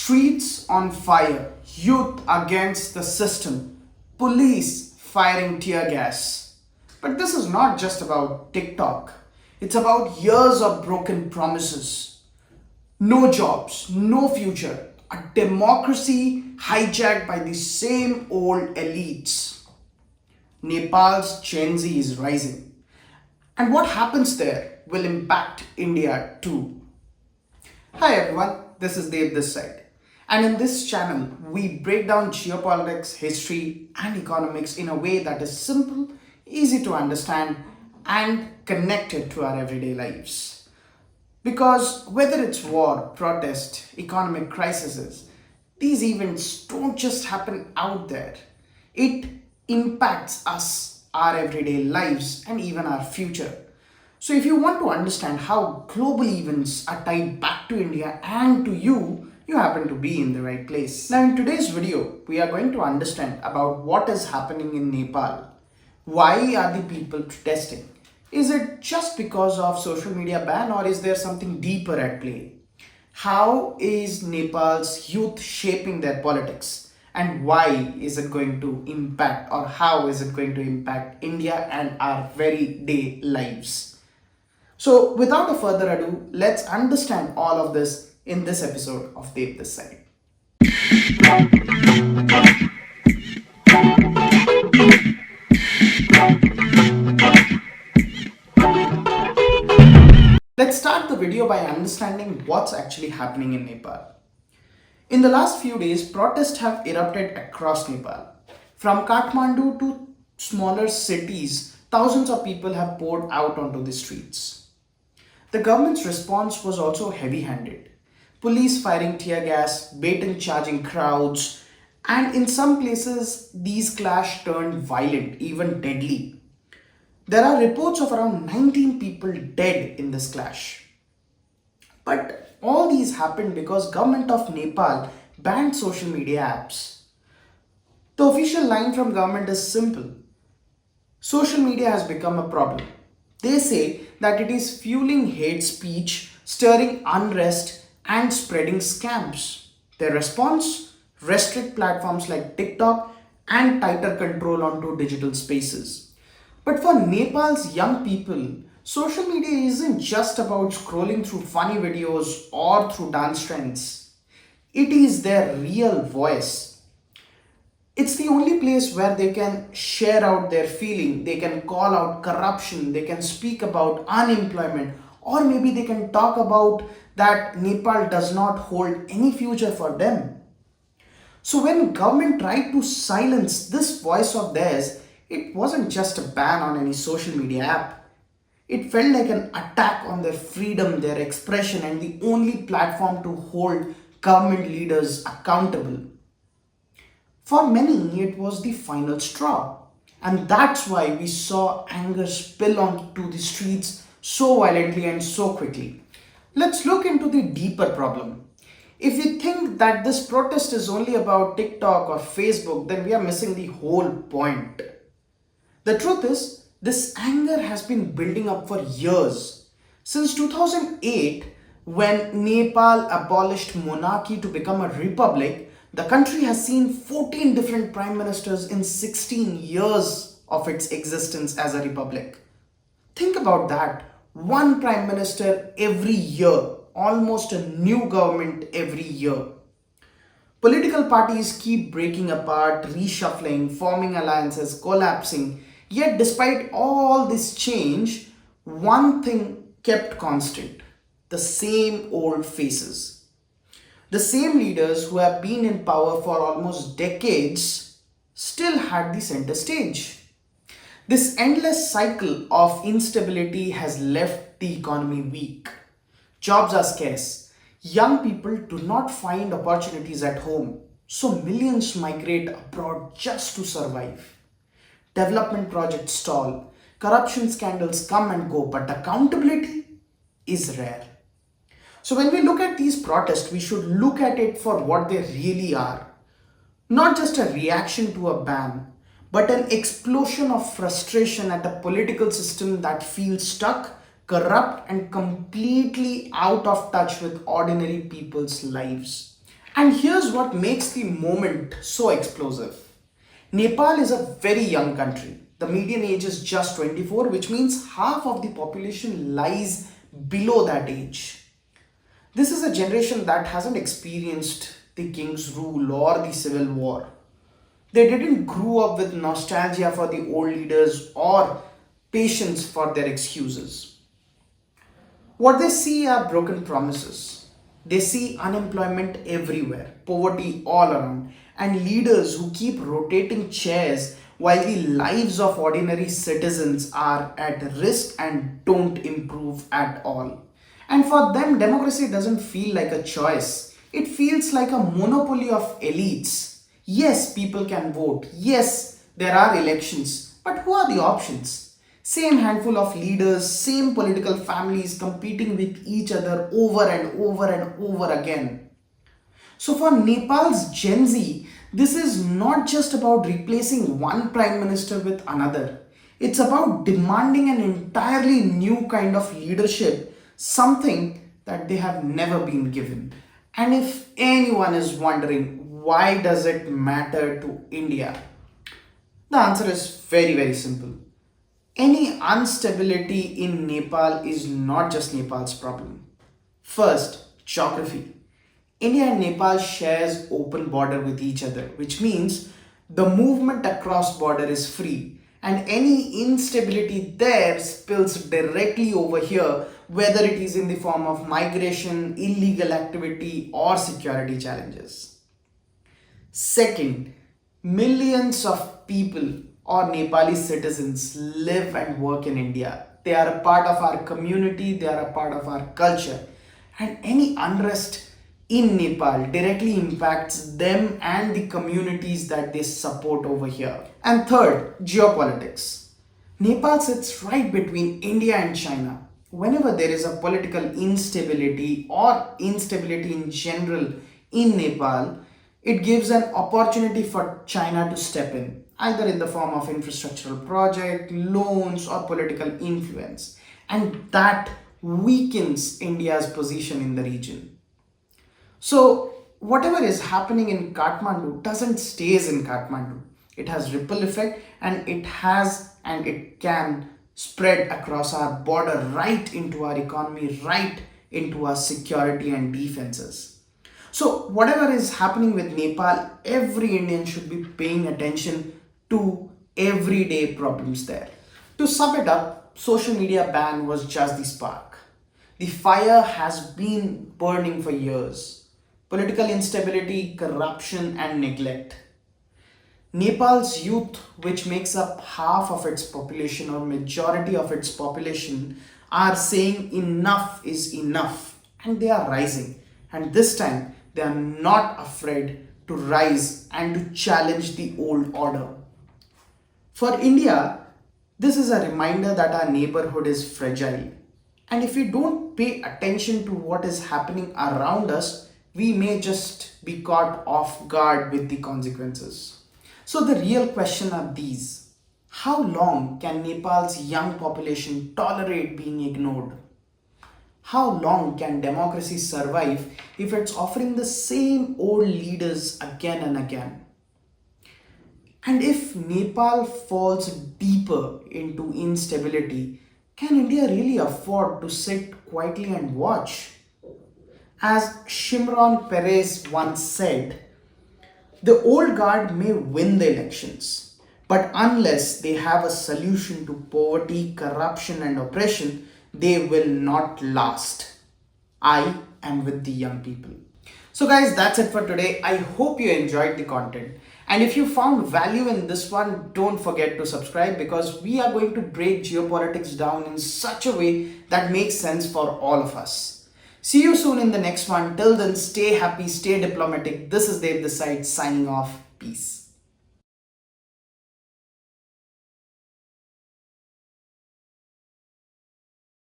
Streets on fire, youth against the system, police firing tear gas. But this is not just about TikTok, it's about years of broken promises. No jobs, no future, a democracy hijacked by the same old elites. Nepal's Gen Z is rising. And what happens there will impact India too. Hi everyone, this is Dev this side. And in this channel, we break down geopolitics, history, and economics in a way that is simple, easy to understand, and connected to our everyday lives. Because whether it's war, protest, economic crises, these events don't just happen out there. It impacts us, our everyday lives, and even our future. So if you want to understand how global events are tied back to India and to you happen to be in the right place. Now in today's video, we are going to understand about what is happening in Nepal. Why are the people protesting? Is it just because of social media ban or is there something deeper at play? How is Nepal's youth shaping their politics? And why is it going to impact, or how is it going to impact India and our very day lives? So without a further ado, let's understand all of this in this episode of Dev This Side. Let's start the video by understanding what's actually happening in Nepal. In the last few days, protests have erupted across Nepal. From Kathmandu to smaller cities, thousands of people have poured out onto the streets. The government's response was also heavy-handed. Police firing tear gas, bait and charging crowds, and in some places, these clash turned violent, even deadly. There are reports of around 19 people dead in this clash. But all these happened because government of Nepal banned social media apps. The official line from government is simple. Social media has become a problem. They say that it is fueling hate speech, stirring unrest, and spreading scams. Their response? Restrict platforms like TikTok and tighter control onto digital spaces. But for Nepal's young people, social media isn't just about scrolling through funny videos or through dance trends. It is their real voice. It's the only place where they can share out their feeling, they can call out corruption, they can speak about unemployment, or maybe they can talk about that Nepal does not hold any future for them. So when government tried to silence this voice of theirs, it wasn't just a ban on any social media app. It felt like an attack on their freedom, their expression, and the only platform to hold government leaders accountable. For many, it was the final straw. And that's why we saw anger spill onto the streets so violently and so quickly. Let's look into the deeper problem. If we think that this protest is only about TikTok or Facebook, then we are missing the whole point. The truth is, this anger has been building up for years. Since 2008, when Nepal abolished monarchy to become a republic, the country has seen 14 different prime ministers in 16 years of its existence as a republic. Think about that. One prime minister every year, almost a new government every year. Political parties keep breaking apart, reshuffling, forming alliances, collapsing. Yet despite all this change, one thing kept constant: the same old faces. The same leaders who have been in power for almost decades still had the center stage. This endless cycle of instability has left the economy weak. Jobs are scarce. Young people do not find opportunities at home, so millions migrate abroad just to survive. Development projects stall. Corruption scandals come and go, but accountability is rare. So when we look at these protests, we should look at it for what they really are. Not just a reaction to a ban, but an explosion of frustration at a political system that feels stuck, corrupt, and completely out of touch with ordinary people's lives. And here's what makes the moment so explosive. Nepal is a very young country. The median age is just 24, which means half of the population lies below that age. This is a generation that hasn't experienced the king's rule or the civil war. They didn't grow up with nostalgia for the old leaders or patience for their excuses. What they see are broken promises. They see unemployment everywhere, poverty all around, and leaders who keep rotating chairs while the lives of ordinary citizens are at risk and don't improve at all. And for them, democracy doesn't feel like a choice, it feels like a monopoly of elites. Yes, people can vote. Yes, there are elections. But who are the options? Same handful of leaders, same political families competing with each other over and over and over again. So, for Nepal's Gen Z, this is not just about replacing one prime minister with another. It's about demanding an entirely new kind of leadership, something that they have never been given. And if anyone is wondering why does it matter to India? The answer is very very simple. Any instability in Nepal is not just Nepal's problem. First, geography. India and Nepal shares open border with each other, which means the movement across border is free and any instability there spills directly over here, whether it is in the form of migration, illegal activity or security challenges. Second, millions of people or Nepali citizens live and work in India. They are a part of our community, they are a part of our culture. And any unrest in Nepal directly impacts them and the communities that they support over here. And third, geopolitics. Nepal sits right between India and China. Whenever there is a political instability or instability in general in Nepal, it gives an opportunity for China to step in, either in the form of infrastructural project, loans, or political influence. And that weakens India's position in the region. So, whatever is happening in Kathmandu doesn't stays in Kathmandu. It has ripple effect and it has and it can spread across our border right into our economy, right into our security and defenses. So, whatever is happening with Nepal, every Indian should be paying attention to everyday problems there. To sum it up, social media ban was just the spark. The fire has been burning for years. Political instability, corruption, and neglect. Nepal's youth, which makes up half of its population or majority of its population, are saying enough is enough and they are rising. And this time, they are not afraid to rise and to challenge the old order. For India, this is a reminder that our neighborhood is fragile. And if we don't pay attention to what is happening around us, we may just be caught off guard with the consequences. So, the real question are these: how long can Nepal's young population tolerate being ignored? How long can democracy survive if it's offering the same old leaders again and again? And if Nepal falls deeper into instability, can India really afford to sit quietly and watch? As Shimron Peres once said, the old guard may win the elections, but unless they have a solution to poverty, corruption, and oppression, they will not last. I am with the young people. So, guys, that's it for today. I hope you enjoyed the content. And if you found value in this one, don't forget to subscribe because we are going to break geopolitics down in such a way that makes sense for all of us. See you soon in the next one. Till then, stay happy, stay diplomatic. This is Dev the Side signing off. Peace.